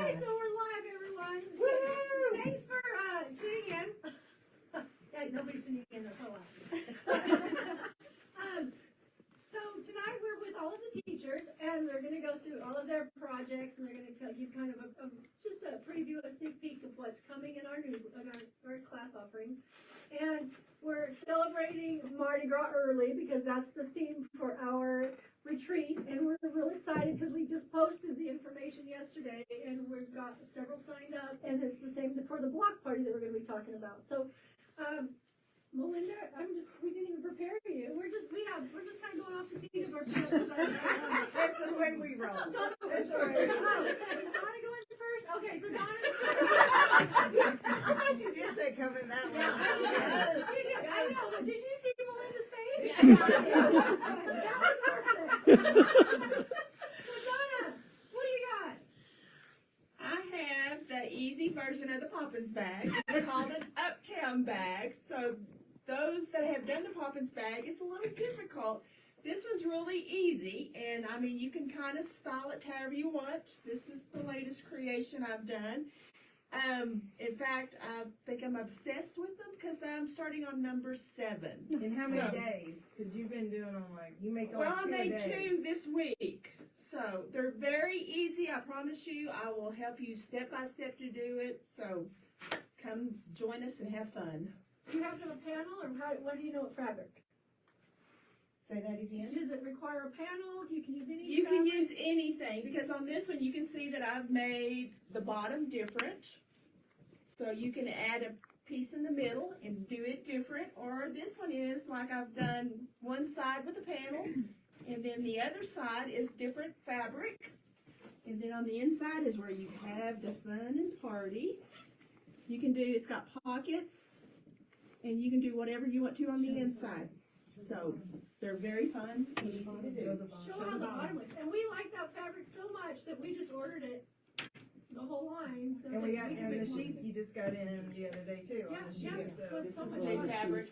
Okay, so we're live, everyone. Woo! Thanks for tuning in. Yeah, nobody's tuning in, that's so loud. So tonight we're with all of the teachers, and they're going to go through all of their projects, and they're going to tell you kind of just a preview, a sneak peek of what's coming in our our class offerings. And we're celebrating Mardi Gras early because that's the theme for our retreat, and we're really excited because we just posted the information yesterday, and we've got several signed up, and it's the same for the block party that we're going to be talking about. So, Melinda, we didn't even prepare you. We're just kind of going off the seat of our pants. That's the way we roll. That's right. Is Donna going first? Okay, so Donna. I thought you did say coming that way. Yeah, she did. I know, but did you see Melinda's face? That was perfect. So Donna, what do you got? I have the easy version of the Poppins bag. It's called an Uptown bag. So those that have done the Poppins bag, it's a little difficult. This one's really easy, and I mean, you can kind of style it however you want. This is the latest creation I've done. In fact, I think I'm obsessed with them because I'm starting on number 7. In how many days? Because you've been doing them you make Well, I two a made day. 2 this week. So they're very easy. I promise you, I will help you step by step to do it. So come join us and have fun. Do you have to have a panel, or what do you know of fabric? Say that again. Does it require a panel? You can use any You can fabric? use anything, because on this one you can see that I've made the bottom different. So you can add a piece in the middle and do it different. Or this one is like I've done one side with a panel, and then the other side is different fabric. And then on the inside is where you have the fun and party. You can do, it's got pockets, and you can do whatever you want to on the inside. So they're very fun and easy to do. Show how the bottom was. And we like that fabric so much that we just ordered it, the whole line. So And we got can and the make sheet you just got in the other day too. Yeah, on the sheet. yeah, so it's so much Jade fun. fabric.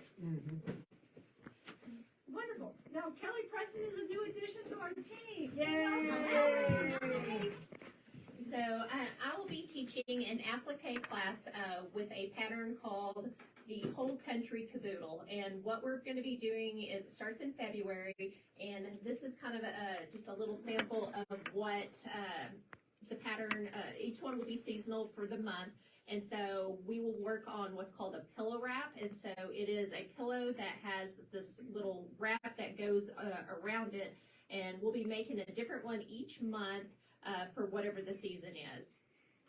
Wonderful. Now, Kelly Preston is a new addition to our team. Yay! So I will be teaching an applique class with a pattern called the Whole Country Caboodle. And what we're going to be doing, it starts in February, and this is kind of just a little sample of what the pattern, each one will be seasonal for the month. And so we will work on what's called a pillow wrap. And so it is a pillow that has this little wrap that goes around it. And we'll be making a different one each month for whatever the season is.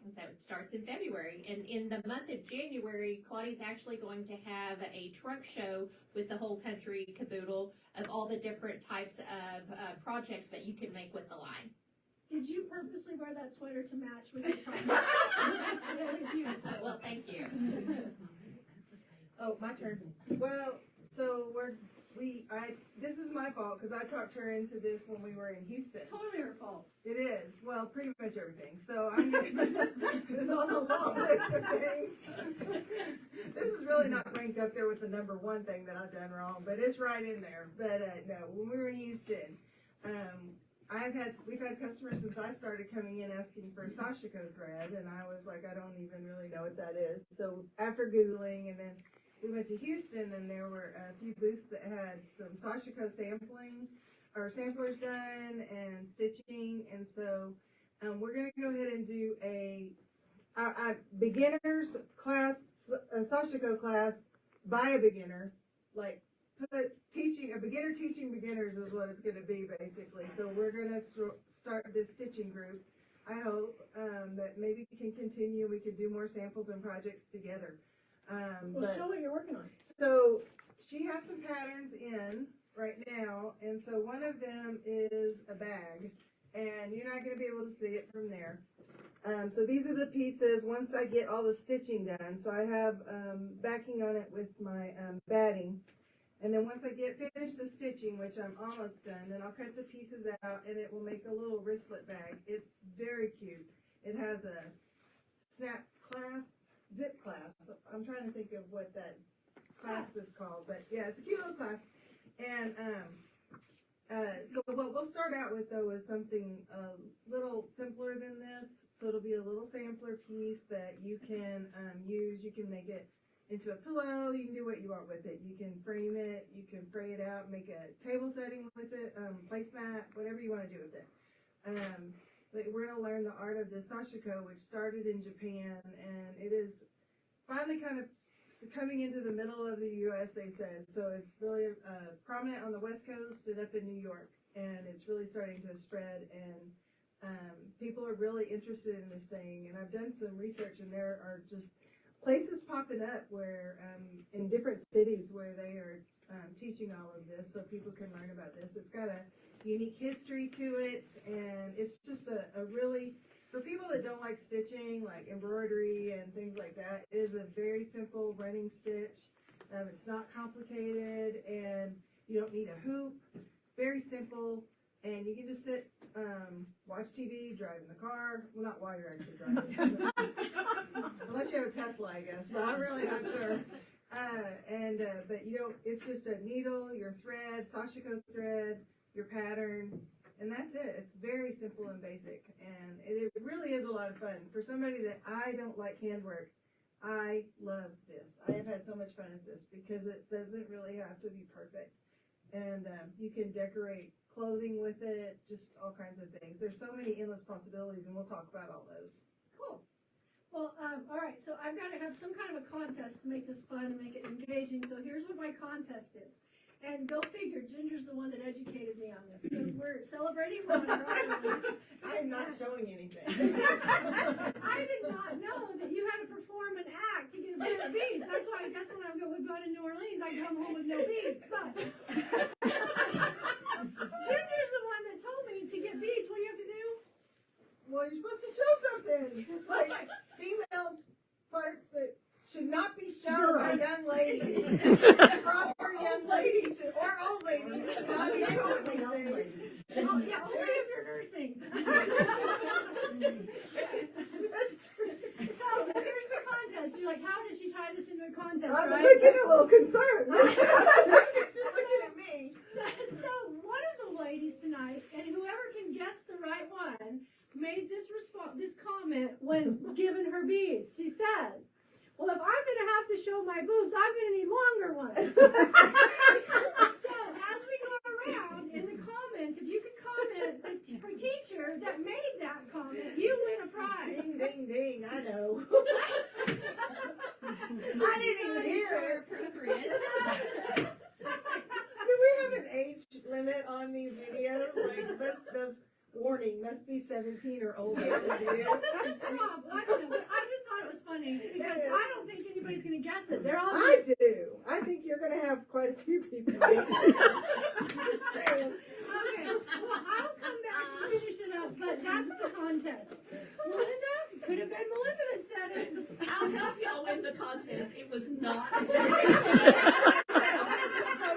And so it starts in February. And in the month of January, Claudia's actually going to have a trunk show with the Whole Country Caboodle of all the different types of projects that you can make with the line. Did you purposely wear that sweater to match with your product? Really beautiful. Well, thank you. Oh, my turn. Well, so this is my fault because I talked her into this when we were in Houston. Totally her fault. It is. Well, pretty much everything. So I'm it's on a long list of things. This is really not ranked up there with the number 1 thing that I've done wrong, but it's right in there. But no, when we were in Houston, we've had customers since I started coming in asking for Sashiko thread, and I was like, I don't even really know what that is. So after Googling, and then we went to Houston, and there were a few booths that had some Sashiko sampling, or samplers done, and stitching, and so we're going to go ahead and do a beginner's class, a Sashiko class by a beginner, like a beginner teaching beginners is what it's going to be basically. So we're going to start this stitching group. I hope that maybe we can continue. We can do more samples and projects together. Well, show what you're working on. So she has some patterns in right now, and so one of them is a bag, and you're not going to be able to see it from there. So these are the pieces once I get all the stitching done. So I have backing on it with my batting. And then once I finish the stitching, which I'm almost done, then I'll cut the pieces out, and it will make a little wristlet bag. It's very cute. It has a snap clasp, zip clasp. I'm trying to think of what that clasp is called, but yeah, it's a cute little clasp. And so what we'll start out with though is something a little simpler than this. So it'll be a little sampler piece that you can use. You can make it into a pillow. You can do what you want with it. You can frame it. You can fray it out, make a table setting with it, placemat, whatever you want to do with it. But we're going to learn the art of the sashiko, which started in Japan, and it is finally kind of coming into the middle of the U.S., they said. So it's really prominent on the West Coast and up in New York, and it's really starting to spread, and people are really interested in this thing. And I've done some research, and there are just places popping up where in different cities where they are teaching all of this, so people can learn about this. It's got a unique history to it, and it's just a really, for people that don't like stitching, like embroidery and things like that, it is a very simple running stitch. It's not complicated, and you don't need a hoop. Very simple, and you can just sit, watch TV, drive in the car. Well, not while you're actually driving, unless you have a Tesla, I guess, but I'm really not sure. But you don't, it's just a needle, your thread, sashiko thread, your pattern, and that's it. It's very simple and basic, and it really is a lot of fun. For somebody that I don't like handwork, I love this. I have had so much fun with this because it doesn't really have to be perfect, and you can decorate clothing with it, just all kinds of things. There's so many endless possibilities, and we'll talk about all those. Cool. Well, all right, so I've got to have some kind of a contest to make this fun and make it engaging, so here's what my contest is. And go figure, Ginger's the one that educated me on this. So we're celebrating water. I am not showing anything. I did not know that you had to perform an act to get a bit of beads. That's why I guess when I would go to New Orleans, I come home with no beads. But Ginger's the one that told me to get beads. What do you have to do? Well, you're supposed to show something, like female parts that should not be shown by young ladies. Proper young ladies or old ladies should not be showing these things. Oh, yeah, only if you're nursing. So here's the contest. You're like, how did she tie this into a contest, I'm right? looking a little concerned. She's looking at me. So one of the ladies tonight, and whoever can guess the right one, made this comment when given her beads. She says, well, if I'm going to have to show my boobs, I'm going to need longer ones. So as we go around in the comments, if you could comment the teacher that made that comment, you win a prize. Ding, ding, ding. I know. I didn't even hear Appropriate. Do we have an age limit on these videos? Like, this warning must be 17 or older. Rob, I don't know, but I just thought it was funny because I don't think anybody's going to guess it. They're all. I do. I think you're going to have quite a few people. Just saying. Okay, well, I'll come back and finish it up, but that's the contest. Melinda? Could have been Melinda that said it. I'll help y'all win the contest. It was not.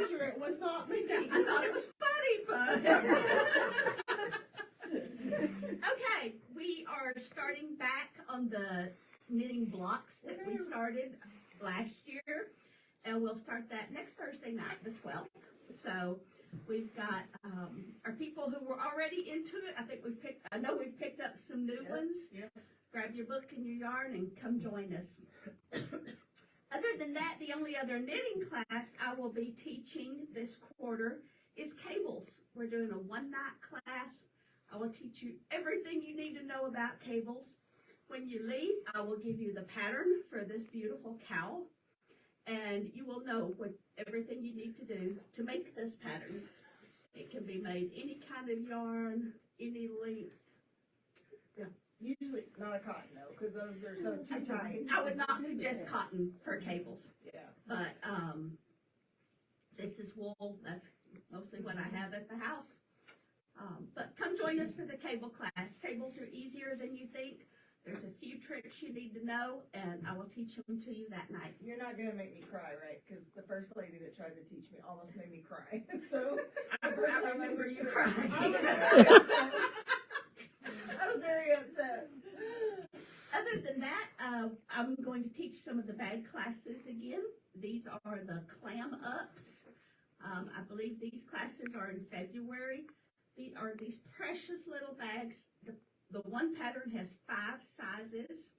Disclosure, it was not me. I thought it was funny, but. Okay, we are starting back on the knitting blocks that we started last year, and we'll start that next Thursday night, the 12th. So we've got our people who were already into it. I know we've picked up some new ones. Yep. Grab your book and your yarn and come join us. Other than that, the only other knitting class I will be teaching this quarter is cables. We're doing a one-night class. I will teach you everything you need to know about cables. When you leave, I will give you the pattern for this beautiful cowl, and you will know everything you need to do to make this pattern. It can be made any kind of yarn, any length. It's usually not a cotton, though, because those are so too tight. I would not suggest cotton for cables, Yeah. but this is wool. That's mostly what I have at the house. But come join us for the cable class. Cables are easier than you think. There's a few tricks you need to know, and I will teach them to you that night. You're not going to make me cry, right? Because the first lady that tried to teach me almost made me cry. So I remember you crying. I was very upset. Other than that, I'm going to teach some of the bag classes again. These are the clam ups. I believe these classes are in February. These are these precious little bags. The the one pattern has 5 sizes.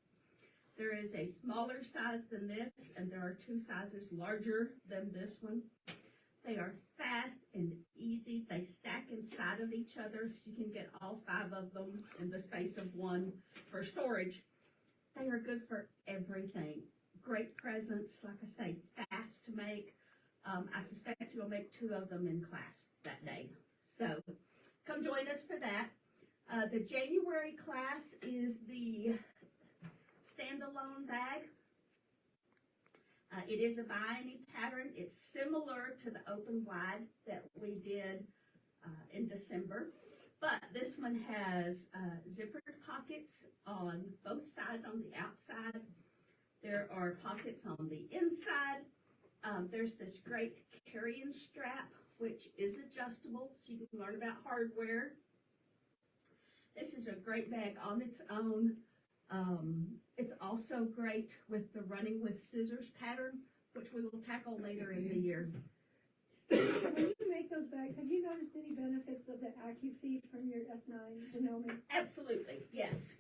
There is a smaller size than this, and there are 2 sizes larger than this one. They are fast and easy. They stack inside of each other, so you can get all 5 of them in the space of one for storage. They are good for everything. Great presents, like I say, fast to make. I suspect you'll make 2 of them in class that day. So come join us for that. The January class is the standalone bag. It is a buy any pattern. It's similar to the open wide that we did in December, but this one has zippered pockets on both sides on the outside. There are pockets on the inside. There's this great carrying strap, which is adjustable, so you can learn about hardware. This is a great bag on its own. It's also great with the running with scissors pattern, which we will tackle later in the year. When you make those bags, have you noticed any benefits of the AccuFeed from your S9 Genome? Absolutely, yes.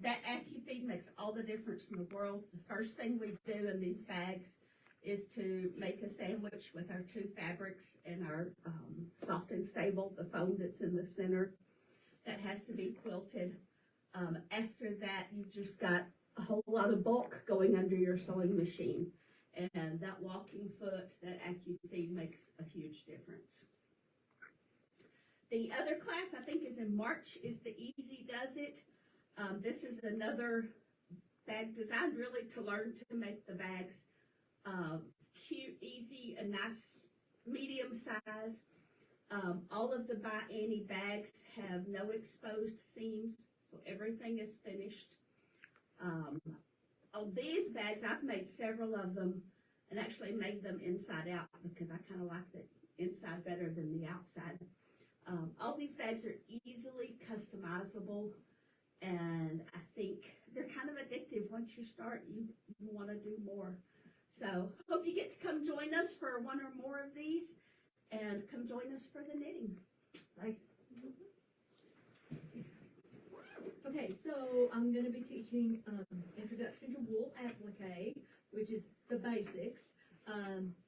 That AccuFeed makes all the difference in the world. The first thing we do in these bags is to make a sandwich with our 2 fabrics and our soft and stable, the foam that's in the center. That has to be quilted. After that, you've just got a whole lot of bulk going under your sewing machine. And that walking foot, that AccuFeed makes a huge difference. The other class, I think, is in March, is the Easy Does It. This is another bag designed really to learn to make the bags cute, easy, a nice medium size. All of the Buy Any bags have no exposed seams, so everything is finished. On these bags, I've made several of them and actually made them inside out because I kind of like the inside better than the outside. All these bags are easily customizable, and I think they're kind of addictive. Once you start, you want to do more. So hope you get to come join us for 1 or more of these, and come join us for the knitting. Nice. Okay, so I'm going to be teaching Introduction to Wool Applique, which is the basics.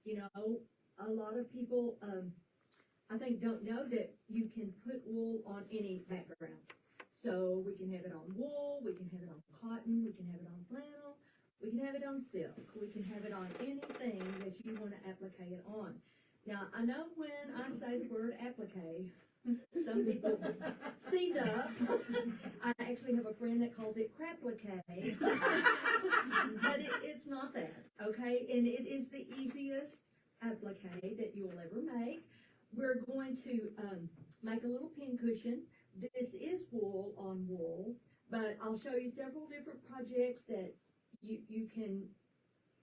You know, a lot of people, I think, don't know that you can put wool on any background. So we can have it on wool, we can have it on cotton, we can have it on flannel, we can have it on silk, we can have it on anything that you want to applique it on. Now, I know when I say the word applique, some people seize up. I actually have a friend that calls it craplique, but it's not that, okay? And it is the easiest applique that you'll ever make. We're going to make a little pin cushion. This is wool on wool, but I'll show you several different projects that you can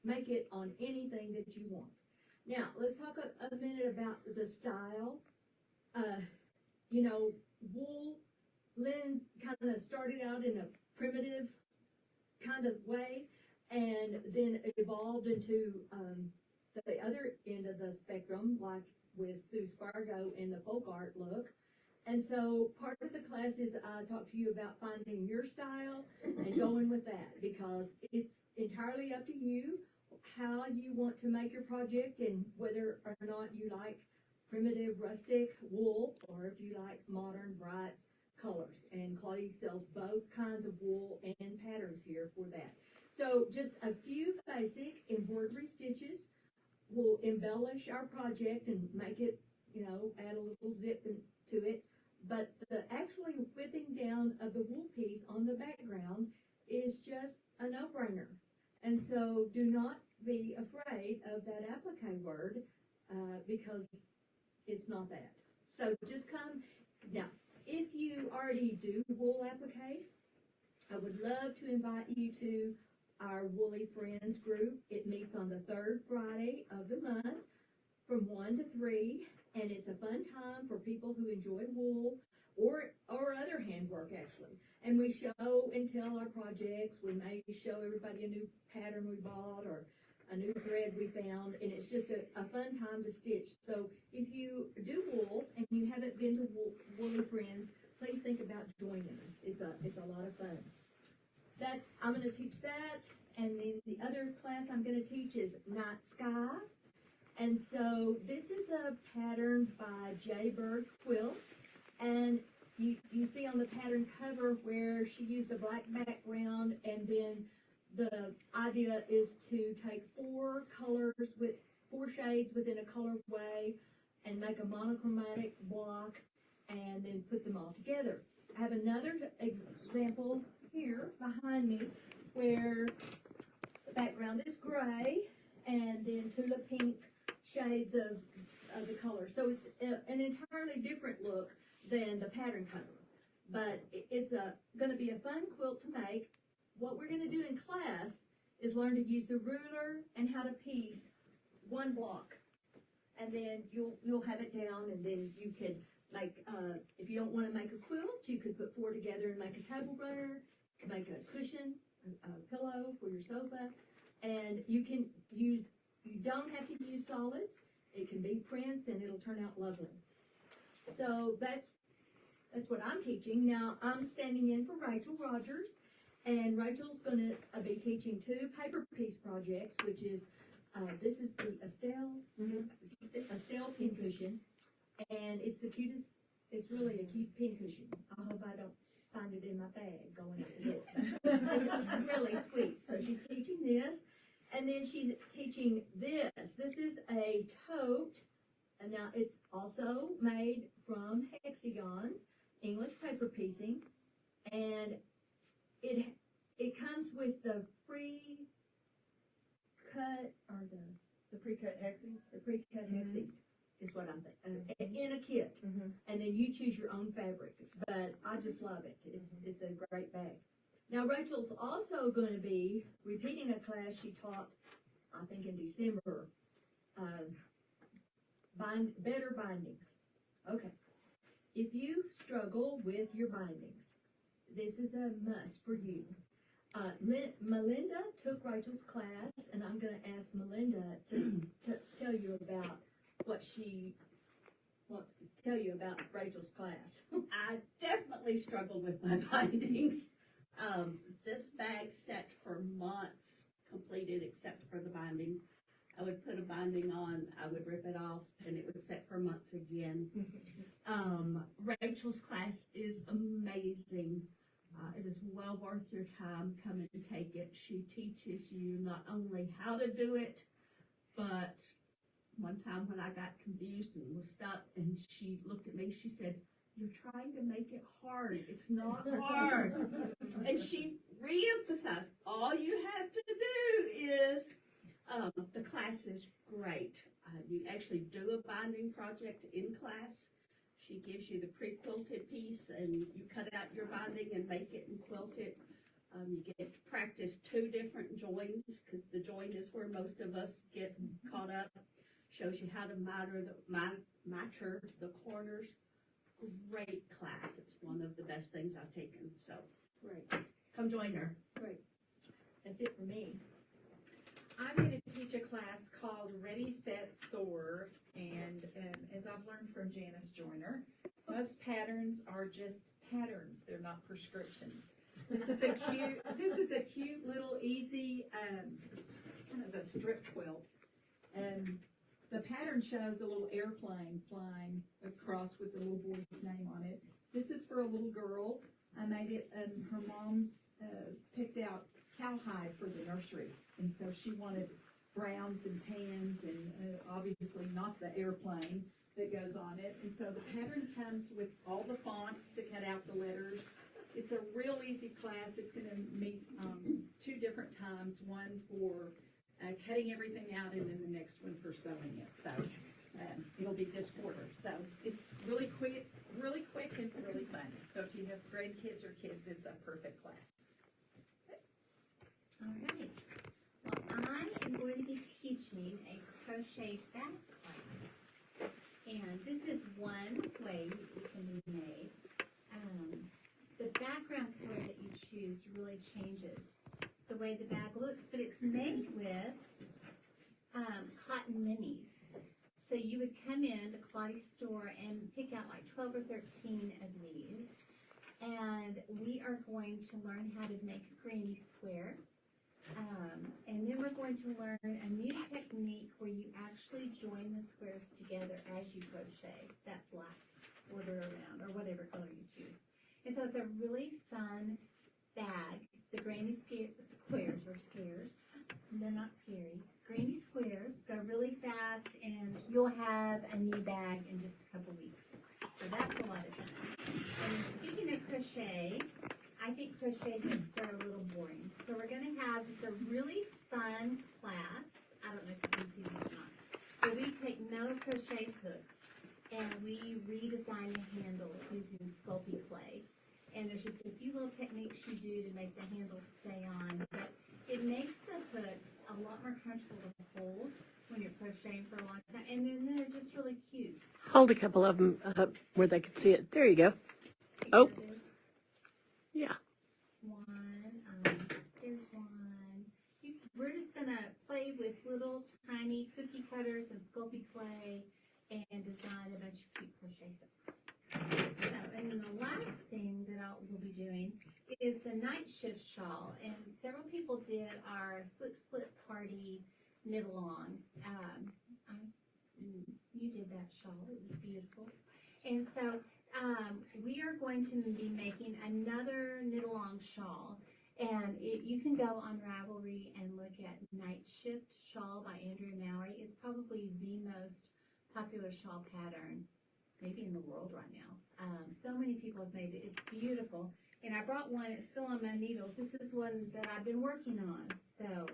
make it on anything that you want. Now, let's talk a minute about the style. You know, wool linen kind of started out in a primitive kind of way and then evolved into the other end of the spectrum, like with Sue Spargo in the folk art look. And so part of the class is I talk to you about finding your style and going with that, because it's entirely up to you how you want to make your project and whether or not you like primitive rustic wool or if you like modern bright colors. And Claudia sells both kinds of wool and patterns here for that. So just a few basic embroidery stitches will embellish our project and make it, you know, add a little zip to it. But the actually whipping down of the wool piece on the background is just a no-brainer. And so do not be afraid of that applique word because it's not that. So just come. Now, if you already do wool applique, I would love to invite you to our Woolly Friends group. It meets on the 3rd Friday of the month from 1 to 3, and it's a fun time for people who enjoy wool or other handwork, actually. And we show and tell our projects. We may show everybody a new pattern we bought or a new thread we found, and it's just a fun time to stitch. So if you do wool and you haven't been to Woolly Friends, please think about joining I'm gonna teach is Night Sky. And so this is a pattern by Jaybird Quilts. And you see on the pattern cover where she used a black background, and then the idea is to take 4 colors with 4 shades within a colorway and make a monochromatic block and then put them all together. I have another example here behind me where the background is gray and then tulip pink shades of the color. So it's an entirely different look than the pattern cover. But it's going to be a fun quilt to make. What we're going to do in class is learn to use the ruler and how to piece one block. And then you'll have it down, and then you could make, if you don't want to make a quilt, you could put 4 together and make a table runner, make a cushion, a pillow for your sofa. And you don't have to use solids. It can be prints, and it'll turn out lovely. So that's what I'm teaching. Now I'm standing in for Rachel Rogers, and Rachel's going to be teaching 2 paper piece projects, which is this is the Estelle pincushion, and it's the cutest. It's really a cute pincushion. I hope I don't find it in my bag going out the door. It's really sweet. So she's teaching this, and then she's teaching this. This is a tote, and now it's also made from hexagons, English paper piecing, and it comes with the pre-cut or The pre-cut hexies. the pre-cut hexies is what I'm thinking, in a kit. And then you choose your own fabric, but I just love it. It's a great bag. Now Rachel's also going to be repeating a class she taught, I think in December, better bindings. Okay, if you struggle with your bindings, this is a must for you. Melinda took Rachel's class, and I'm going to ask Melinda to tell you about what she wants to tell you about Rachel's class. I definitely struggled with my bindings. This bag set for months completed except for the binding. I would put a binding on, I would rip it off, and it would set for months again. Rachel's class is amazing. It is well worth your time. Come and take it. She teaches you not only how to do it, but one time when I got confused and was stuck, and she looked at me, she said, "You're trying to make it hard. It's not hard." And she re-emphasized, all you have to do is, the class is great. You actually do a binding project in class. She gives you the pre-quilted piece, and you cut out your binding and make it and quilt it. You get to practice 2 different joins, because the join is where most of us get caught up. Shows you how to miter the corners. Great class. It's one of the best things I've taken. So, Great, come join her. great. That's it for me. I'm going to teach a class called Ready, Set, Soar, and as I've learned from Janice Joyner, most patterns are just patterns. They're not prescriptions. This is a cute little easy kind of a strip quilt, and the pattern shows a little airplane flying across with the little boy's name on it. This is for a little girl. I made it, and her mom's picked out cowhide for the nursery, and so she wanted browns and tans, and obviously not the airplane that goes on it. And so the pattern comes with all the fonts to cut out the letters. It's a real easy class. It's going to meet 2 different times, one for cutting everything out, and then the next one for sewing it. So it'll be this quarter. So it's really quick and really fun. So if you have grandkids or kids, it's a perfect class. All right. Well, I am going to be teaching a crochet back class. And this is one way it can be made. The background color that you choose really changes the way the bag looks, but it's made with cotton minis. So you would come in to Claudia's store and pick out like 12 or 13 of these. And we are going to learn how to make a granny square. And then we're going to learn a new technique where you actually join the squares together as you crochet that black border around, or whatever color you choose. And so it's a really fun bag. The granny squares are scared. They're not scary. Granny squares go really fast, and you'll have a new bag in just a couple weeks. So that's a lot of fun. And speaking of crochet, I think crochet hooks are a little boring. So we're going to have just a really fun class. I don't know if you can see this or not. But we take metal crochet hooks and we redesign the handles using Sculpey clay. And there's just a few little techniques you do to make the handles stay on. But it makes the hooks a lot more comfortable to hold when you're crocheting for a long time. And then they're just really cute. Hold a couple of them up where they could see it. There you go. Oh. There's Yeah. one. There's one. We're just gonna play with little tiny cookie cutters and Sculpey clay and design a bunch of cute crochet hooks. So, and then the last thing that we'll be doing is the night shift shawl. And several people did our slip party knit-along. You did that shawl. It was beautiful. And so we are going to be making another knit-along shawl. And you can go on Ravelry and look at Night Shift Shawl by Andrea Mowry. It's probably the most popular shawl pattern, maybe in the world right now. So many people have made it. It's beautiful. And I brought one. It's still on my needles. This is one that I've been working on. So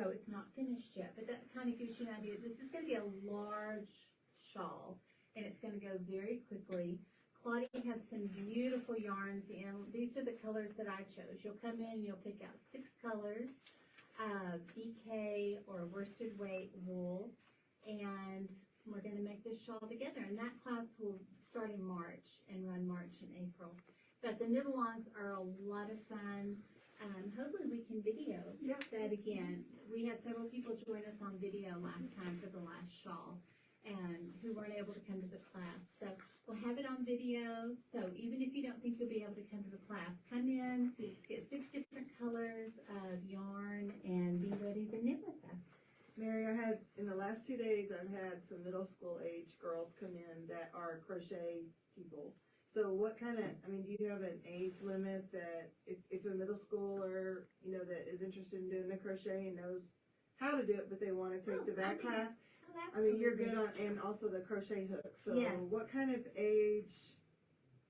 it's not finished yet. But that kind of gives you an idea. This is going to be a large shawl. And it's going to go very quickly. Claudia has some beautiful yarns in. These are the colors that I chose. You'll come in and you'll pick out 6 colors of DK or worsted weight wool. And we're going to make this shawl together. And that class will start in March and run March and April. But the knit-alongs are a lot of fun. Hopefully we can video that again. We had several people join us on video last time for the last shawl, and who weren't able to come to the class. So we'll have it on video. So even if you don't think you'll be able to come to the class, come in, get 6 different colors of yarn, and be ready to knit with us. Mary, in the last 2 days, I've had some middle school age girls come in that are crochet people. So what kind of, do you have an age limit that if a middle schooler, that is interested in doing the crochet and knows how to do it, but they want to take the back class? You're good on, and also the crochet hook. So yes. What kind of age,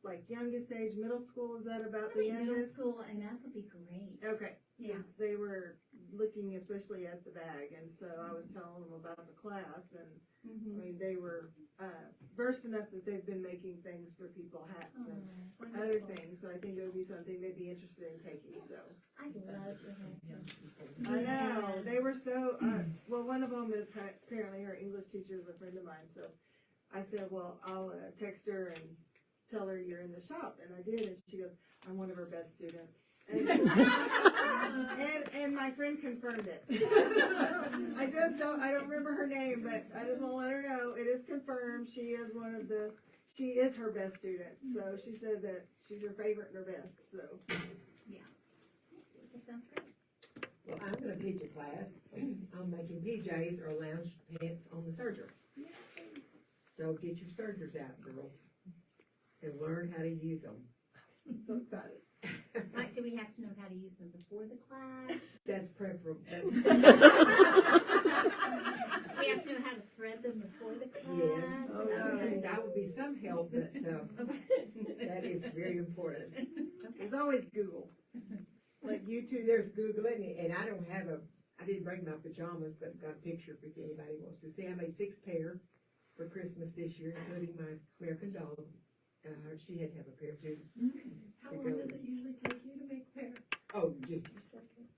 like youngest age, middle school, is that about the youngest? Middle school and up would be great. Okay. Yeah. They were looking especially at the bag, and so I was telling them about the class, and they were versed enough that they've been making things for people, hats and other things. So I think it would be something they'd be interested in taking. So I'd love to have I know they were so. Well, one of them is apparently her English teacher is a friend of mine. So I said, well, I'll text her and tell her you're in the shop, and I did, and she goes, I'm one of her best students. And my friend confirmed it. I don't remember her name, but I just want to let her know it is confirmed. She is her best student. So she said that she's her favorite and her best. So yeah, that sounds great. Well, I'm going to teach a class on making PJs or lounge pants on the serger. So get your sergers out, girls, and learn how to use them. so excited. Like, do we have to know how to use them before the class? That's preferable. We have to know how to thread them before the class? Yes. Okay. That would be some help, but that is very important. There's always Google. Like YouTube, there's Google, and I didn't bring my pajamas, but I've got a picture if anybody wants to see. I made 6 pair for Christmas this year, including my American dog. She had to have a pair too. How long does it usually take you to make a pair? Oh, just Seconds.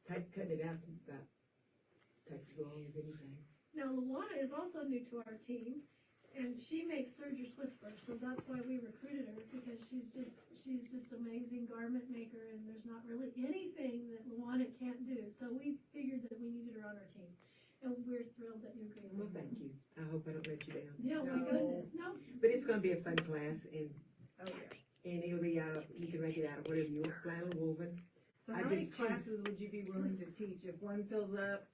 cutting it out takes as long as anything. Now, Luana is also new to our team, and she makes Serger's Whisper, so that's why we recruited her, because she's just amazing garment maker, and there's not really anything that Luana can't do. So we figured that we needed her on our team, and we're thrilled that you agreed. Well, thank you. I hope I don't let you down. Yeah, my goodness, no. But it's going to be a fun class, and Oh yeah. it'll be out of, you can make it out of whatever you want, flannel, woven. So I how many just choose- classes would you be willing to teach? If one fills up,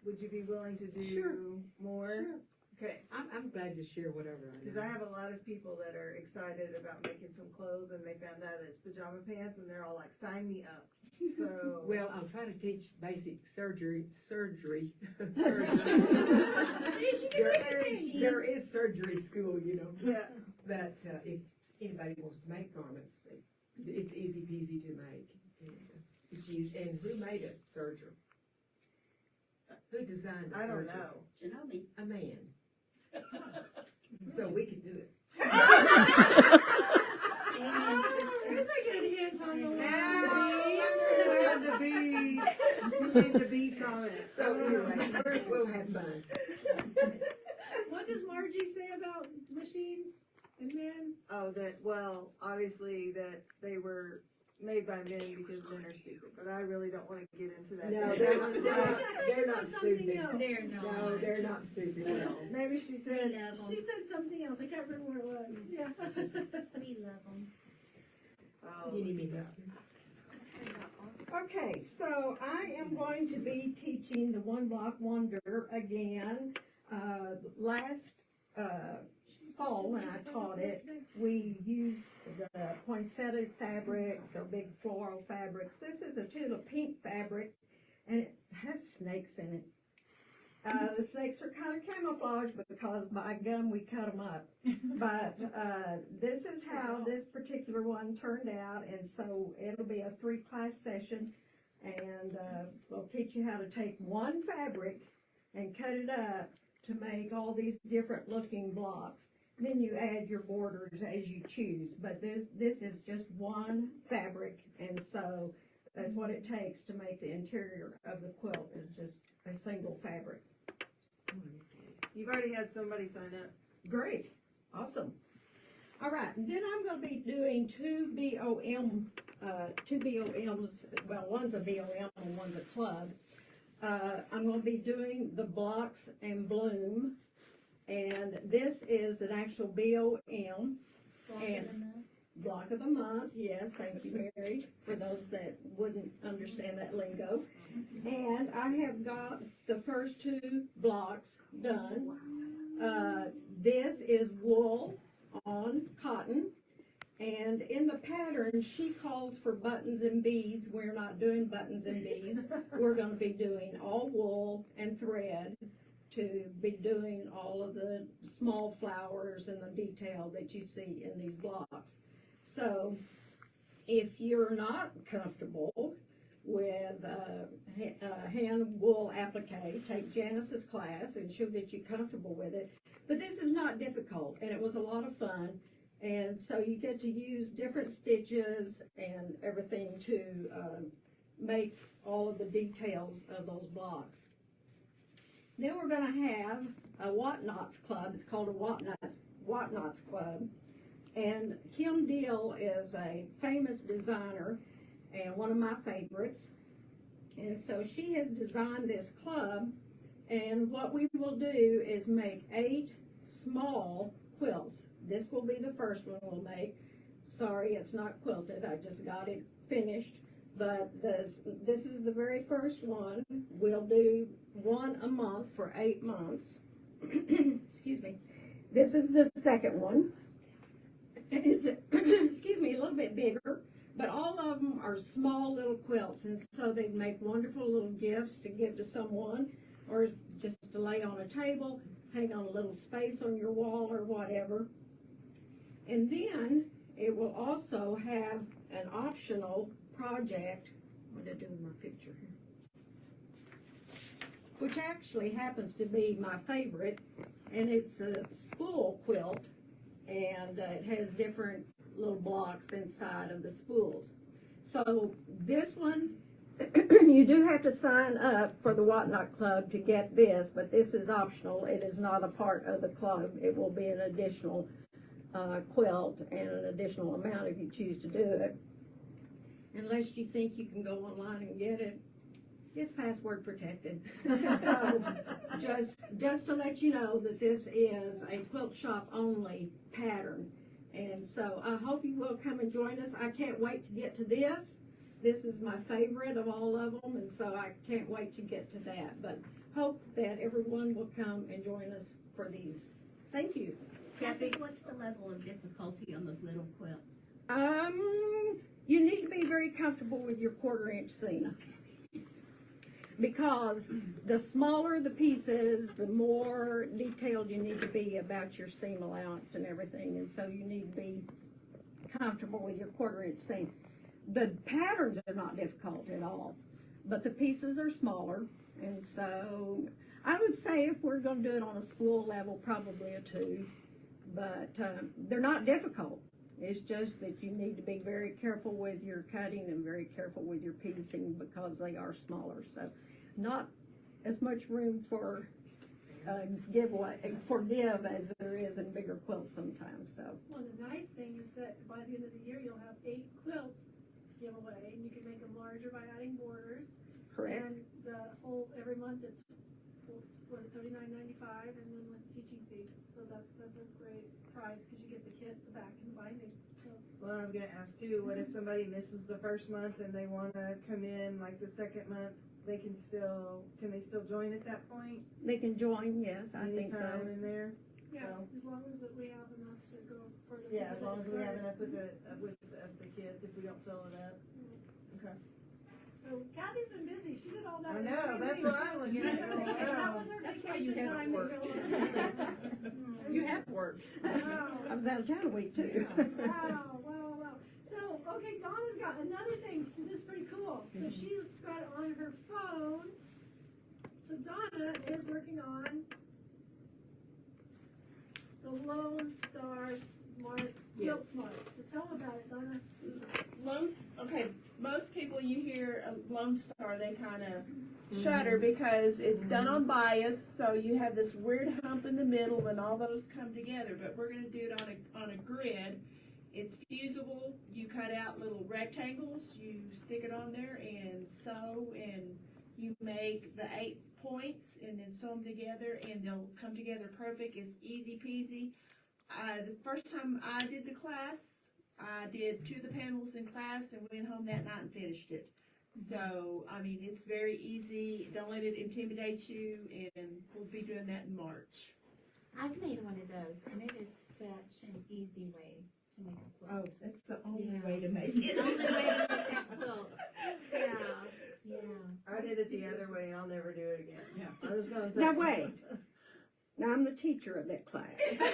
would you be willing to do Sure. more? Sure. Okay, I'm glad to share whatever I know. because I have a lot of people that are excited about making some clothes and they found out it's pajama pants and they're all like, sign me up. So. Well, I'll try to teach basic surgery. There is surgery school, you know, Yeah. but if anybody wants to make garments, it's easy peasy to make. And who made a serger? Who designed a serger? I don't know. Janome. A man. So we could do it. Amen, sister. There's a good hint on the The beads. You made the bead comments. So anyway, we'll have fun. What does Margie say about machines and men? Oh, well, obviously that they were made by men because men are stupid, but I really don't want to get into that. No, they're not stupid. They're not. No, they're not stupid at all. Maybe she We said, love them. She said something else, I can't remember what it was, yeah. We love them. oh, You need me to. Okay, so I am going to be teaching the One Block Wonder again. Last fall when I taught it, we used the poinsettia fabrics or big floral fabrics. This is a tulip pink fabric and it has snakes in it. The snakes are kind of camouflaged because by gum we cut them up. But this is how this particular one turned out, and so it'll be a 3-class session, and we'll teach you how to take one fabric and cut it up to make all these different looking blocks. Then you add your borders as you choose, but this is just one fabric, and so that's what it takes to make the interior of the quilt, is just a single fabric. you've already had somebody sign up. Great, awesome. All right, and then I'm gonna be doing two BOMs, well, one's a BOM and one's a club. I'm gonna be doing the Blocks and Bloom, and this is an actual BOM. And Block of the Month, yes, thank you, Mary, for those that wouldn't understand that lingo. And I have got the first 2 blocks done. This is wool on cotton, and in the pattern, she calls for buttons and beads. We're not doing buttons and beads. We're gonna be doing all wool and thread to be doing all of the small flowers and the detail that you see in these blocks. So, if you're not comfortable with hand wool applique, take Janice's class and she'll get you comfortable with it. But this is not difficult, and it was a lot of fun. And so you get to use different stitches and everything to make all of the details of those blocks. Then we're gonna have a Whatnots Club. It's called a Whatnots Club. And Kim Deal is a famous designer and one of my favorites. And so she has designed this club, and what we will do is make 8 small quilts. This will be the first one we'll make. Sorry, it's not quilted, I just got it finished. But this is the very first one. We'll do one a month for 8 months. Excuse me. This is the second one. It's, excuse me, a little bit bigger, but all of them are small little quilts, and so they make wonderful little gifts to give to someone, or just to lay on a table, hang on a little space on your wall or whatever. And then it will also have an optional project. What did I do with my picture here? Which actually happens to be my favorite, and it's a spool quilt, and it has different little blocks inside of the spools. So this one, you do have to sign up for the Whatnot Club to get this, but this is optional. It is not a part of the club. It will be an additional quilt and an additional amount if you choose to do it. Unless you think you can go online and get it. It's password protected. So just to let you know that this is a quilt shop only pattern. And so I hope you will come and join us. I can't wait to get to this. This is my favorite of all of them, and so I can't wait to get to that. But hope that everyone will come and join us for these. Thank you. Kathy, what's the level of difficulty on those little quilts? You need to be very comfortable with your 1/4-inch seam. Because the smaller the pieces, the more detailed you need to be about your seam allowance and everything, and so you need to be comfortable with your 1/4-inch seam. The patterns are not difficult at all, but the pieces are smaller, and so I would say if we're gonna do it on a spool level, probably a 2, but they're not difficult. It's just that you need to be very careful with your cutting and very careful with your piecing because they are smaller, so not as much room for give as there is in bigger quilts sometimes, so. Well, the nice thing is that by the end of the year, you'll have 8 quilts to give away, and you can make them larger by adding borders. Correct. And the whole, every month it's, $39.95, and then with teaching fees, so that's a great price, because you get the kit, the back, and the binding, so. Well, I was gonna ask too, what if somebody misses the first month and they wanna come in like the second month? Can they still join at that point? They can join, yes, I think so. Anytime in there? Yeah, So- as long as that we have enough to go further. Yeah, as long as we have Start. enough with the kids, if we don't fill it up. Okay. So Kathy's been busy, she did all that. I know, that's what I'm looking at. That was her That's why you vacation haven't time. worked. You have worked. I was out of town a week too. Wow. So, okay, Donna's got another thing, so this is pretty cool. So she's got it on her phone. So Donna is working on the Lone Star Smart Quilt Yes. Smart. So tell them about it, Donna. Most people you hear of Lone Star, they kind of shudder because it's done on bias, so you have this weird hump in the middle and all those come together, but we're gonna do it on a grid. It's fusible, you cut out little rectangles, you stick it on there and sew, and you make the 8 points and then sew them together and they'll come together perfect. It's easy peasy. The first time I did the class, I did 2 of the panels in class and went home that night and finished it. So, I mean, it's very easy. Don't let it intimidate you, and we'll be doing that in March. I've made one of those, and it is such an easy way to make a quilt. Oh, that's the only Yeah. way to make The it. only way to make that quilt. Yeah. I did it the other way, I'll never do it again. Yeah. I was gonna say. Now wait. Now I'm the teacher of that class. The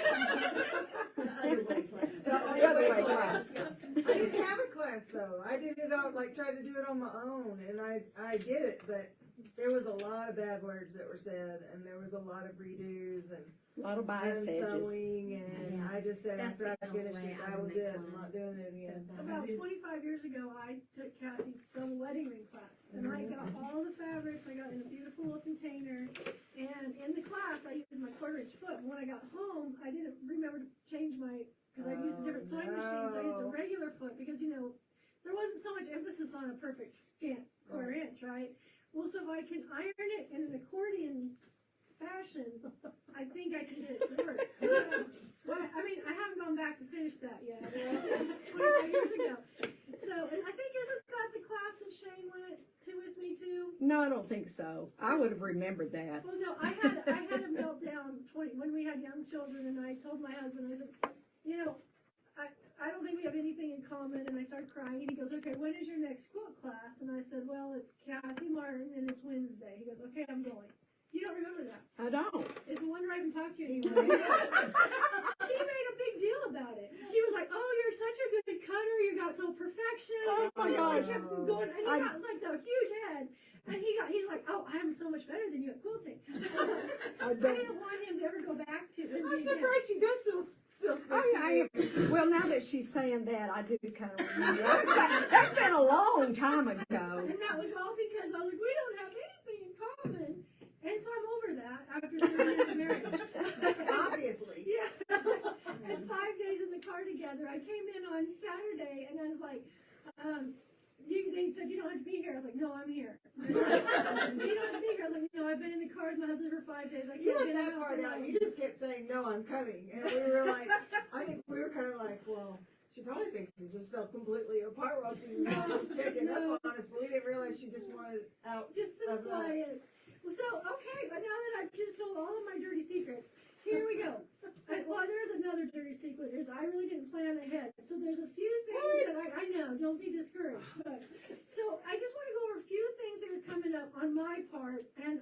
other way class. The other way class. I didn't have a class though. I did it on, tried to do it on my own, and I did it, but there was a lot of bad words that were said, and there was a lot of redos and A lot of bias edges. sewing, and Yeah. I just said That's after I the only finished way it, I that would was make it, I'm one. not doing it again. About 25 years ago, I took Kathy's double wedding ring class, and I got all the fabrics, I got in a beautiful little container, and in the class, I used my 1/4-inch foot, and when I got home, I didn't remember to change because I used a different sewing machine, so I used a regular foot, because, there wasn't so much emphasis on a perfect scant 1/4 inch, right? Well, so if I can iron it in an accordion fashion, I think I can get it to work. I mean, I haven't gone back to finish that yet, 25 years ago. So, and I think isn't that the class that Shane went to with me too? No, I don't think so. I would have remembered that. Well, no, I had a meltdown when we had young children, and I told my husband, I said, I don't think we have anything in common, and I started crying, and he goes, okay, when is your next quilt class? And I said, well, it's Kathy Martin, and it's Wednesday. He goes, okay, I'm going. You don't remember that? I don't. It's the wonder I can talk to you anymore. She made a big deal about it. She was like, oh, you're such a good cutter, you got so perfection. Oh my And gosh. I kept going, and he got like the huge head. And he's like, oh, I am so much better than you at quilting. I didn't want him to ever go back to it. I'm surprised she does still speak Oh, to yeah, me. well, now that she's saying that, I do kind of remember. That's been a long time ago. And that was all because I was like, we don't have anything in common. And so I'm over that after 30 years of marriage. Obviously. Yeah. And 5 days in the car together. I came in on Saturday and I was like, they said, you don't have to be here. I was like, no, I'm here. You don't have to be here. I was like, no, I've been in the car with my husband for 5 days. I You can't left get in the that house part out. alone. You just kept saying, no, I'm coming. And we were like, I think we were kind of like, well, She probably thinks it just fell completely apart while she was checking up on us, but we didn't realize she just wanted out. Just so quiet. So, okay, but now that I've just told all of my dirty secrets, here we go. Well, there's another dirty secret, is I really didn't plan ahead. So there's a few things that I know, don't be discouraged. But, so I just want to go over a few things that are coming up on my part. And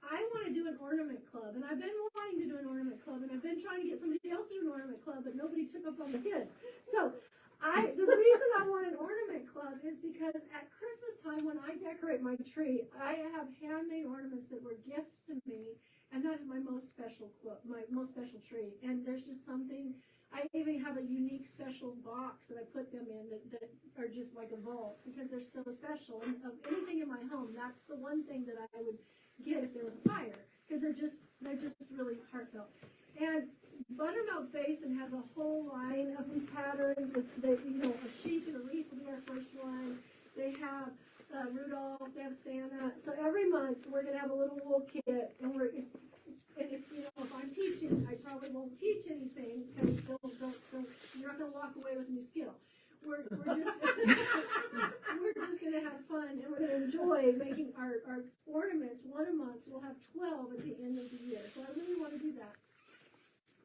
I want to do an ornament club. And I've been wanting to do an ornament club. And I've been trying to get somebody else to do an ornament club, but nobody took up on the hit. So the reason I want an ornament club is because at Christmas time, when I decorate my tree, I have handmade ornaments that were gifts to me. And that is my most special tree. And there's just something, I even have a unique special box that I put them in that are just like a vault because they're so special. And of anything in my home, that's the one thing that I would get if there was a fire, because they're just really heartfelt. And Buttermilk Basin has a whole line of these patterns with a sheep and a wreath will be our first one. They have Rudolph, they have Santa. So every month we're gonna have a little wool kit, and if I'm teaching, I probably won't teach anything because you're not gonna walk away with a new skill. We're just we're just gonna have fun, and we're gonna enjoy making our ornaments one a month. So we'll have 12 at the end of the year. So I really want to do that.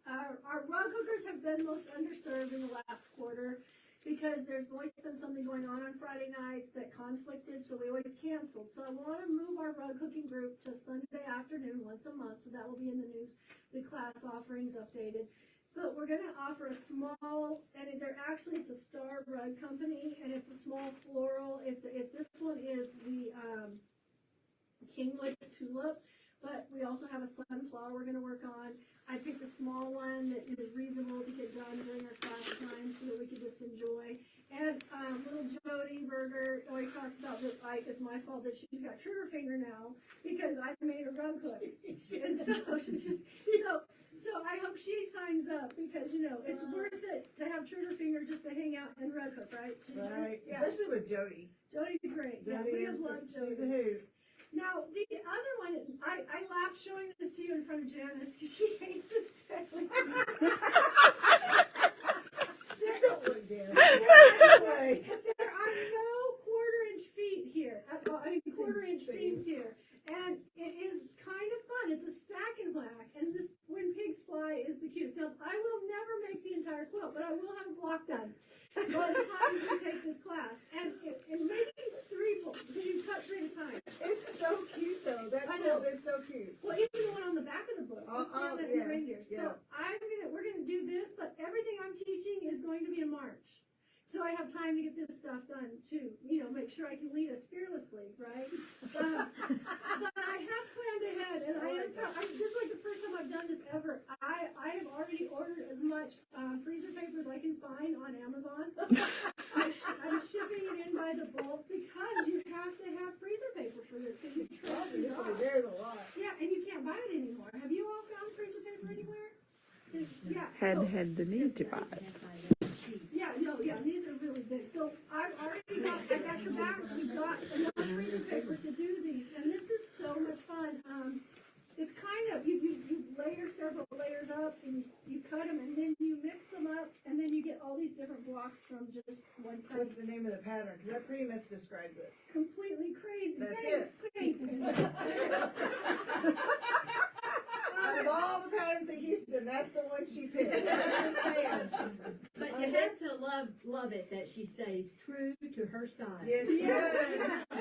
Our rug hookers have been most underserved in the last quarter, because there's always been something going on Friday nights that conflicted, so we always canceled. So I want to move our rug hooking group to Sunday afternoon once a month, so that will be in the news, the class offerings updated. But we're going to offer a small, and it's a Star Rug Company, and it's a small floral. This one is the Kingwood Tulip, but we also have a sunflower we're going to work on. I picked a small one that is reasonable to get done during our class time so that we could just enjoy. And little Jody Berger always talks about that, like, it's my fault that she's got trigger finger now because I made a rug hook. And so I hope she signs up because, it's worth it to have trigger finger just to hang out and rug hook, right? Right, Yeah. especially with Jody. Jody's great. Jody we have loved Jody. She's a hoot. Now, the other one, I laughed showing this to you in front of Janice because she hates this technique. Just don't look, Janice. There are no quarter-inch feet here. Quarter-inch seams here. And it is kind of fun. It's a stack and whack. And this When Pigs Fly is the cutest. Now, I will never make the entire quilt, but I will have a block done by the time you take this class. And maybe 3 folds, because you cut 3 at a time. It's so cute, though. That quilt is so cute. Well, even the one on the back of the book. Yes, reindeer. yeah. So we're gonna do this, but everything I'm teaching is going to be in March. So I have time to get this stuff done too. Make sure I can lead us fearlessly, right? But I have planned ahead, and this is like the first time I've done this ever. I have already ordered as much freezer paper as I can find on Amazon. I'm shipping it in by the bulk because you have to have freezer paper for this because you trust me. There's a lot. Yeah, and you can't buy it anymore. Have you all found freezer paper anywhere? Yeah. Had the need to buy it. Yeah, these are really big. So I got your back. We've got enough freezer paper to do these, and this is so much fun. It's kind of, you layer several layers up, and you cut them, and then you mix them up, and then you get all these different blocks from just one cut. What's the name of the pattern? Because that pretty much describes it. Completely crazy. That's Thanks. Out of all the patterns in Houston, that's the one she picked. I'm just saying. But you have to love it that she stays true to her style. Yes, she does.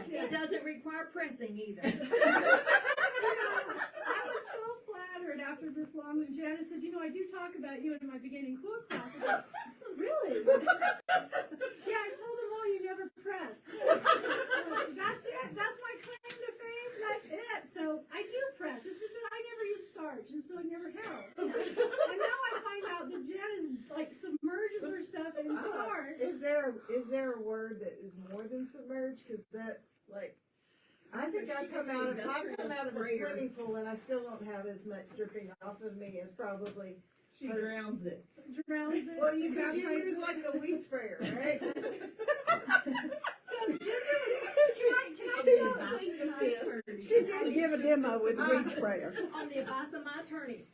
It doesn't require pressing either. I was so flattered after this long when Janice said, I do talk about you in my beginning quilt class. I was like, really? Yeah, I told them all you never press. That's it. That's my claim to fame. That's it. So I do press. It's just that I never use starch, and so it never helped. And now I find out that Janice submerges her stuff in starch. Is there a word that is more than submerged? Because that's I think I come out of the swimming pool and I still don't have as much dripping off of me as probably. She drowns it. Drowns it. Well, you use like the weed sprayer, right? So, She did give a demo with weed sprayer. On the advice of my attorney.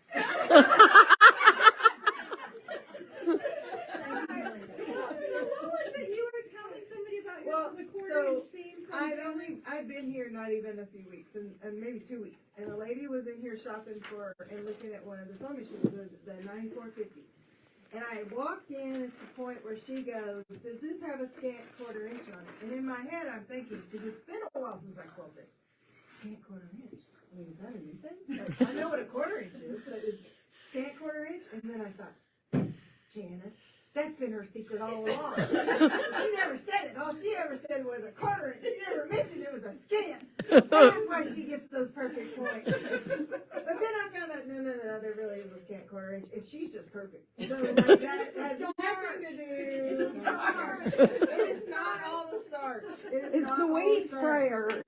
shopping for and looking at one of the sewing machines, the 9450. And I walked in at the point where she goes, "Does this have a scant quarter-inch on it?" And in my head, I'm thinking, because it's been a while since I quilted, scant quarter-inch. I mean, is that a new thing? Like, I know what a quarter-inch is, but is scant quarter-inch? And then I thought, Janice, that's been her secret all along. She never said it. All she ever said was a quarter-inch. She never mentioned it was a scant. That's why she gets those perfect points. But then I found out, no, there really is a scant quarter-inch, and she's just perfect. So like, that has nothing to do. It's the starch. It is not all the starch. It is It's not the all weed starch. sprayer.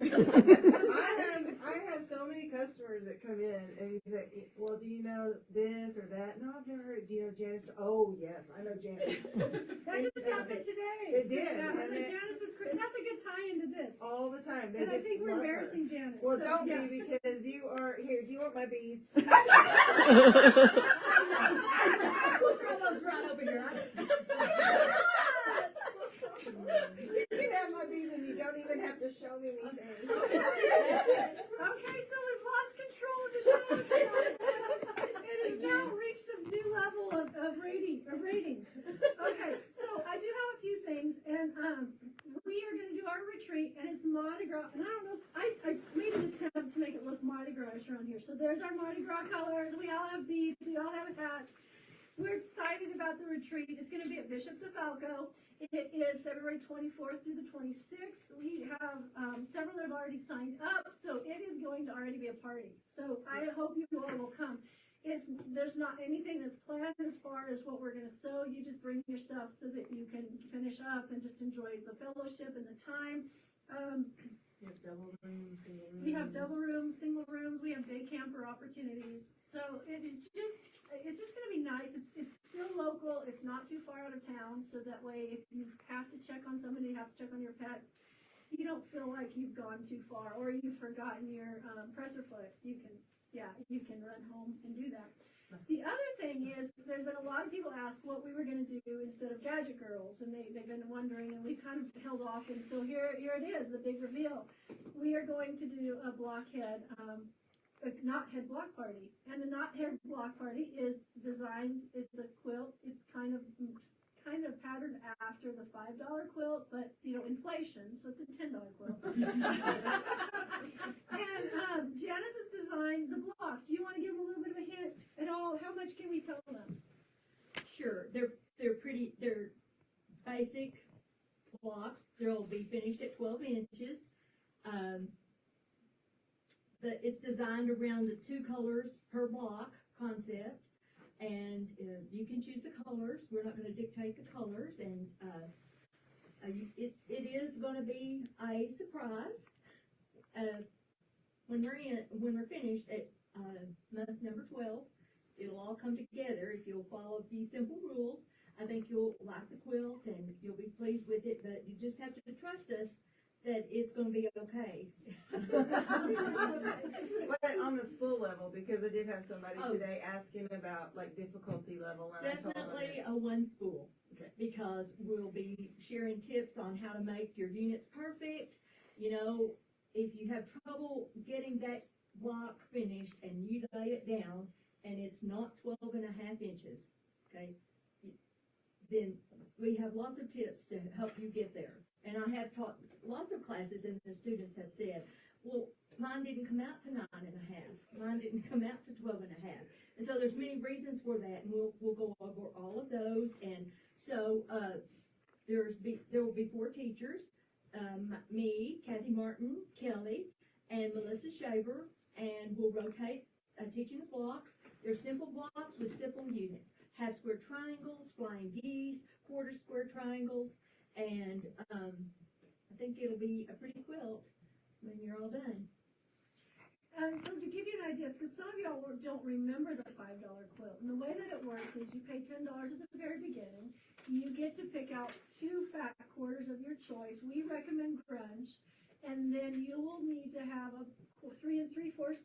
I have so many customers that come in and you say, "Well, do you know this or that?" "No, I've never heard." "Do you know Janice?" "Oh, yes, I know Janice." That just happened today. It did. That was And like Janice's, that's a good tie into this. all the time. They And I just think we're love her. embarrassing Janice. Well, so, don't yeah. be, because you are here. Do you want my beads? We'll throw those right over here. You can have my beads and you don't even have to show me anything. Okay, so we've lost control of the show tonight. It has now reached a new level of ratings. Okay, so I do have a few things, and we are going to do our retreat, and it's Mardi Gras. And I don't know, I made an attempt to make it look Mardi Gras around here. So there's our Mardi Gras colors. We all have beads. We all have hats. We're excited about the retreat. It's going to be at Bishop DeFalco. It is February 24th through the 26th. We have several that have already signed up, so it is going to already be a party. So I hope you all will come. There's not anything that's planned as far as what we're going to sew. You just bring your stuff so that you can finish up and just enjoy the fellowship and the time. You have double rooms, single rooms. We have double rooms, single rooms. We have day camper opportunities. So it's just going to be nice. It's still local. It's not too far out of town. So that way, if you have to check on somebody, you have to check on your pets, you don't feel like you've gone too far or you've forgotten your presser foot. You can run home and do that. The other thing is, there's been a lot of people ask what we were going to do instead of Gadget Girls, and they've been wondering, and we kind of held off, and so here it is, the big reveal. We are going to do a blockhead, a knothead block party, and the knothead block party is designed, it's a quilt, it's kind of patterned after the $5 quilt, but, inflation, so it's a $10 quilt. And Janice has designed the blocks. Do you want to give them a little bit of a hint at all? How much can we tell them? Sure, they're basic blocks. They'll be finished at 12 inches. It's designed around the 2 colors per block concept, and you can choose the colors. We're not going to dictate the colors, and it is going to be a surprise. When we're finished at month number 12, it'll all come together. If you'll follow a few simple rules, I think you'll like the quilt and you'll be pleased with it, but you just have to trust us that it's going to be okay. But on the school level, because I did have somebody today asking about like difficulty level, and Definitely I told them one school. Okay. Because we'll be sharing tips on how to make your units perfect. If you have trouble getting that block finished and you lay it down and it's not 12.5 inches, okay, then we have lots of tips to help you get there. And I have taught lots of classes, and the students have said, well, mine didn't come out to 9.5. Mine didn't come out to 12.5. And so there's many reasons for that, and we'll go over all of those. And so there will be 4 teachers, me, Kathy Martin, Kelly, and Melissa Shaver, and we'll rotate teaching the blocks. They're simple blocks with simple units. Half square triangles, flying geese, quarter square triangles, and I think it'll be a pretty quilt when you're all done. So to give you an idea, because some of y'all don't remember the $5 quilt, and the way that it works is you pay $10 at the very beginning. You get to pick out 2 fat quarters of your choice. We recommend grunge, and then you will need to have a 3 3/4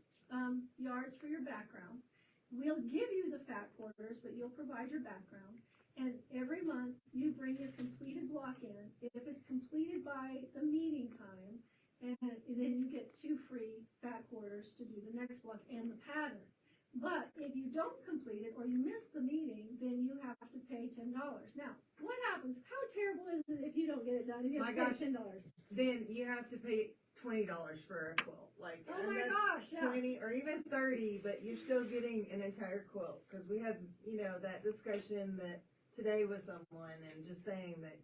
yards for your background. We'll give you the fat quarters, but you'll provide your background. And every month, you bring your completed block in. If it's completed by the meeting time, and then you get 2 free back quarters to do the next block and the pattern. But if you don't complete it or you miss the meeting, then you have to pay $10. Now, what happens? How terrible is it if you don't get it done? If you have to pay $10. Then you have to pay $20 for a quilt. Like, Oh and my that's gosh, yeah. 20 or even 30, but you're still getting an entire quilt. Because we had, that discussion that today with someone and just saying that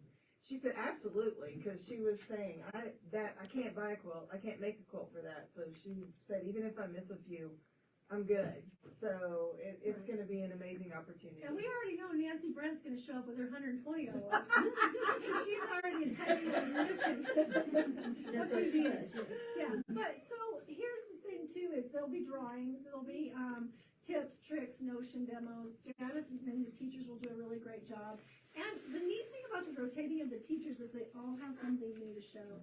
she said absolutely, because she was saying I can't buy a quilt, I can't make a quilt for that. So she said even if I miss a few, I'm good. So it's going to be an amazing opportunity. And we already know Nancy Brent's gonna show up with her $120. She's already missing. That's what she does, yes. Yeah, but so here's the thing too, is there'll be drawings, there'll be, tips, tricks, notion demos. Janice and the teachers will do a really great job. And the neat thing about the rotating of the teachers is they all have something new to show.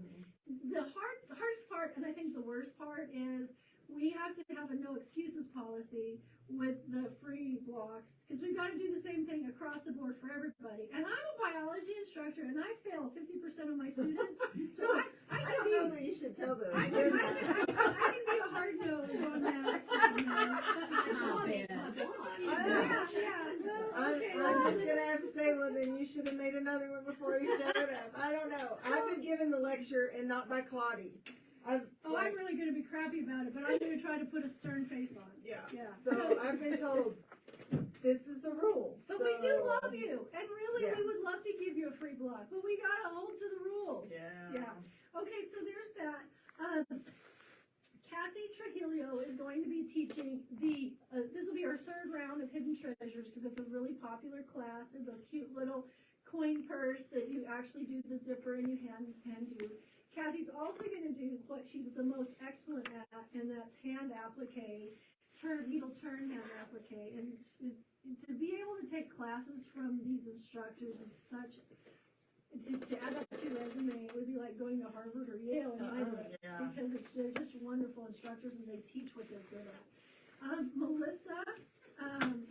The hardest part, and I think the worst part, is we have to have a no excuses policy with the free blocks, because we've got to do the same thing across the board for everybody. And I'm a biology instructor, and I fail 50% of my students. So I don't know that you should tell them. I can be a hard nose on that. I'm just gonna have to say, well, then you should have made another one before you showed up. I don't know. I've been given the lecture and not by Claudie. I'm really gonna be crappy about it, but I'm gonna try to put a stern face on. Yeah. Yeah. So I've been told this is the rule. But we do love you, and really, Yeah. we would love to give you a free block, but we gotta hold to the rules. Yeah. Okay, so there's that. Kathy Trujillo is going to be teaching this will be our 3rd round of Hidden Treasures, because it's a really popular class. It's a cute little coin purse that you actually do the zipper and you hand do. Kathy's also going to do what she's the most excellent at, and that's hand applique, needle turn hand applique. And to be able to take classes from these instructors is such, to add that to your resume, it would be like going to Harvard or Yale in my books, because they're just wonderful instructors and they teach what they're good at. Melissa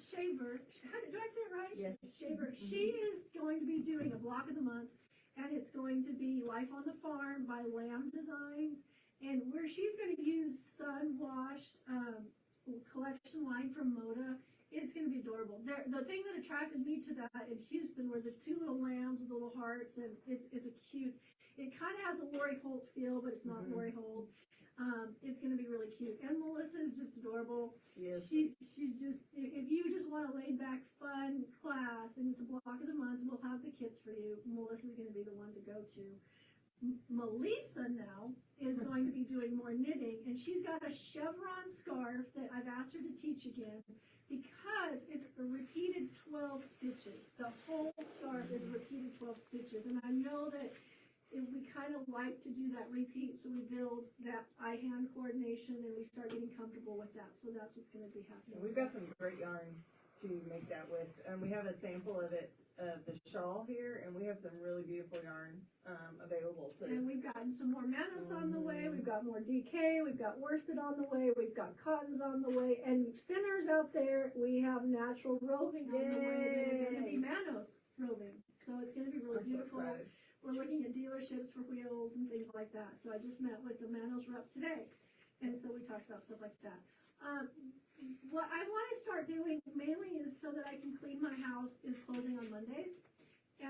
Shaver, did I say it right? Yes. Shaver. She is going to be doing a block of the month, and it's going to be Life on the Farm by Lamb Designs, and where she's going to use sun-washed collection line from Moda. It's going to be adorable. The thing that attracted me to that in Houston were the 2 little lambs with little hearts, and it's a cute, it kind of has a Lori Holt feel, but it's not Lori Holt. It's going to be really cute. And Melissa is just adorable. Yes. She's just, if you just want a laid back, fun class, and it's a block of the month, we'll have the kits for you. Melissa's going to be the one to go to. Melissa now is going to be doing more knitting, and she's got a chevron scarf that I've asked her to teach again, because it's a repeated 12 stitches. The whole scarf is repeated 12 stitches, and I know that we kind of like to do that repeat, so we build that eye-hand coordination and we start getting comfortable with that. So that's what's going to be happening. We've got some great yarn to make that with. We have a sample of it, the shawl here, and we have some really beautiful yarn available too. And we've gotten some more Manos on the way. We've got more DK. We've got worsted on the way. We've got cottons on the way. And spinners out there, we have natural roving on the way. That are going to be Manos roving. So it's going to be really beautiful. So excited. We're looking at dealerships for wheels and things like that. So I just met with the Manos rep today. And so we talked about stuff like that. What I want to start doing mainly is so that I can clean my house is closing on Mondays,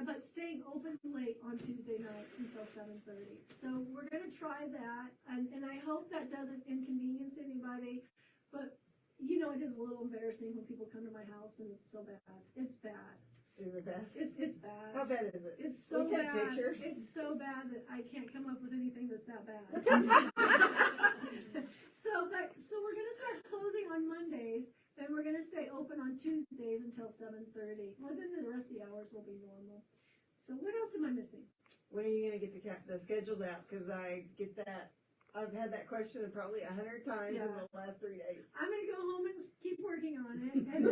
but staying open late on Tuesday nights until 7:30. So we're going to try that, and I hope that doesn't inconvenience anybody, but it is a little embarrassing when people come to my house and it's so bad. It's bad. Is it bad? It's bad. How bad is it? It's so we take bad. Pictures. It's so bad that I can't come up with anything that's that bad. So we're gonna start closing on Mondays, and we're gonna stay open on Tuesdays until 7:30. Well, then the rest of the hours will be normal. So what else am I missing? When are you gonna get the schedules out? Because I get that. I've had that question probably 100 times in the last 3 days. I'm gonna go home and keep working on it. And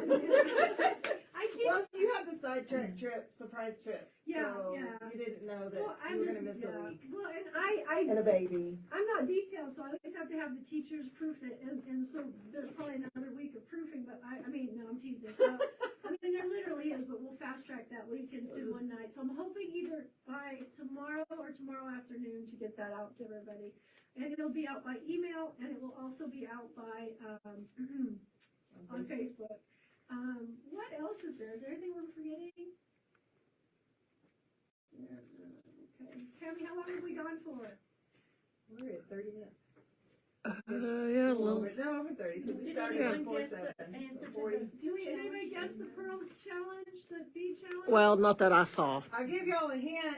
I keep. Well, you had the sidetrack trip, surprise trip. Yeah, so yeah. you didn't know that Well, you were gonna miss a week. Well, and I And a baby. I'm not detailed, so I always have to have the teachers proof it, and so there's probably another week of proofing, but no, I'm teasing. There literally is, but we'll fast fast track that week into one night. So I'm hoping either by tomorrow or tomorrow afternoon to get that out to everybody. And it'll be out by email, and it will also be out by, on Facebook. What else is there? Is there anything we're forgetting? Okay. Tammy, how long have we gone for? We're at 30 minutes. Yeah, well, No, over 30, because we Did started anyone at 4 guess the 7. answer to 40. Do we, anybody guess the Pearl Challenge, the bee challenge? well, not that I saw. I'll give y'all a hint.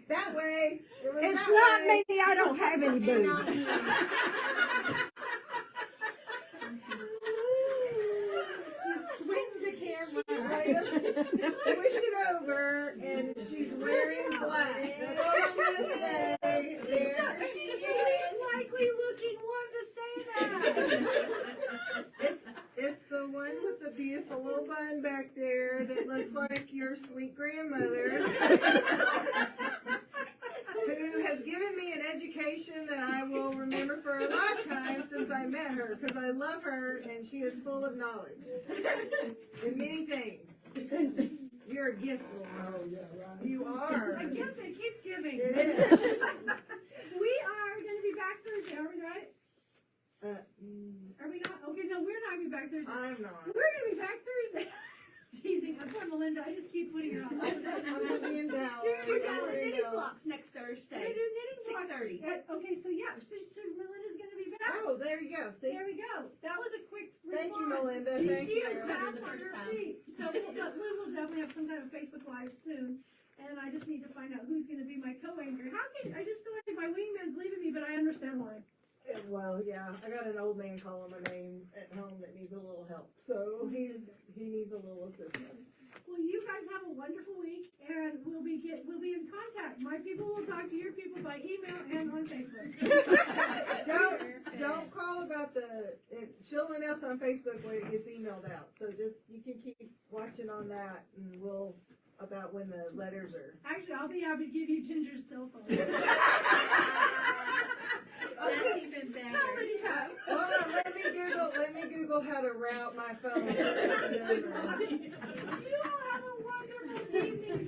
That way. It was It's that not way. me, I don't have any boobs. Just swing the camera. Push it over, and she's wearing black. That's all I'm gonna say. There she She's the is. least likely looking one to say that. It's the one with the beautiful little bun back there that looks like your sweet grandmother, who has given me an education that I will remember for a lifetime since I met her, because I love her and she is full of knowledge in many things. You're a gift, Laura. You are. A gift that keeps giving. It is. We are gonna be back Thursday, are we right? Are we not? Okay, no, we're not gonna be back Thursday. I'm not. We're gonna be back Thursday. Teasing. I'm poor Melinda. I just keep putting her on. I'm gonna be in Dallas. We're doing There you knitting go. blocks next We're Thursday, doing knitting blocks. 6:30. Okay, so yeah, so Melinda's gonna be back. Oh, there you go. See? There we go. That was a quick response. Thank you, Melinda. Thank She you. is fast The on first her time. feet. So but we will definitely have some kind of Facebook Live soon. And I just need to find out who's gonna be my co-anchor. I just feel like my wingman's leaving me, but I understand why. Well, yeah, I got an old man calling my name at home that needs a little help, so he needs a little assistance. Well, you guys have a wonderful week, and we'll be in contact. My people will talk to your people by email and on Facebook. Don't call about she'll announce on Facebook when it gets emailed out, so just, you can keep watching on that, and about when the letters are. Actually, I'll be happy to give you Ginger's cell phone. That's even better. Hold on, let me Google how to route my phone. You all have a wonderful evening.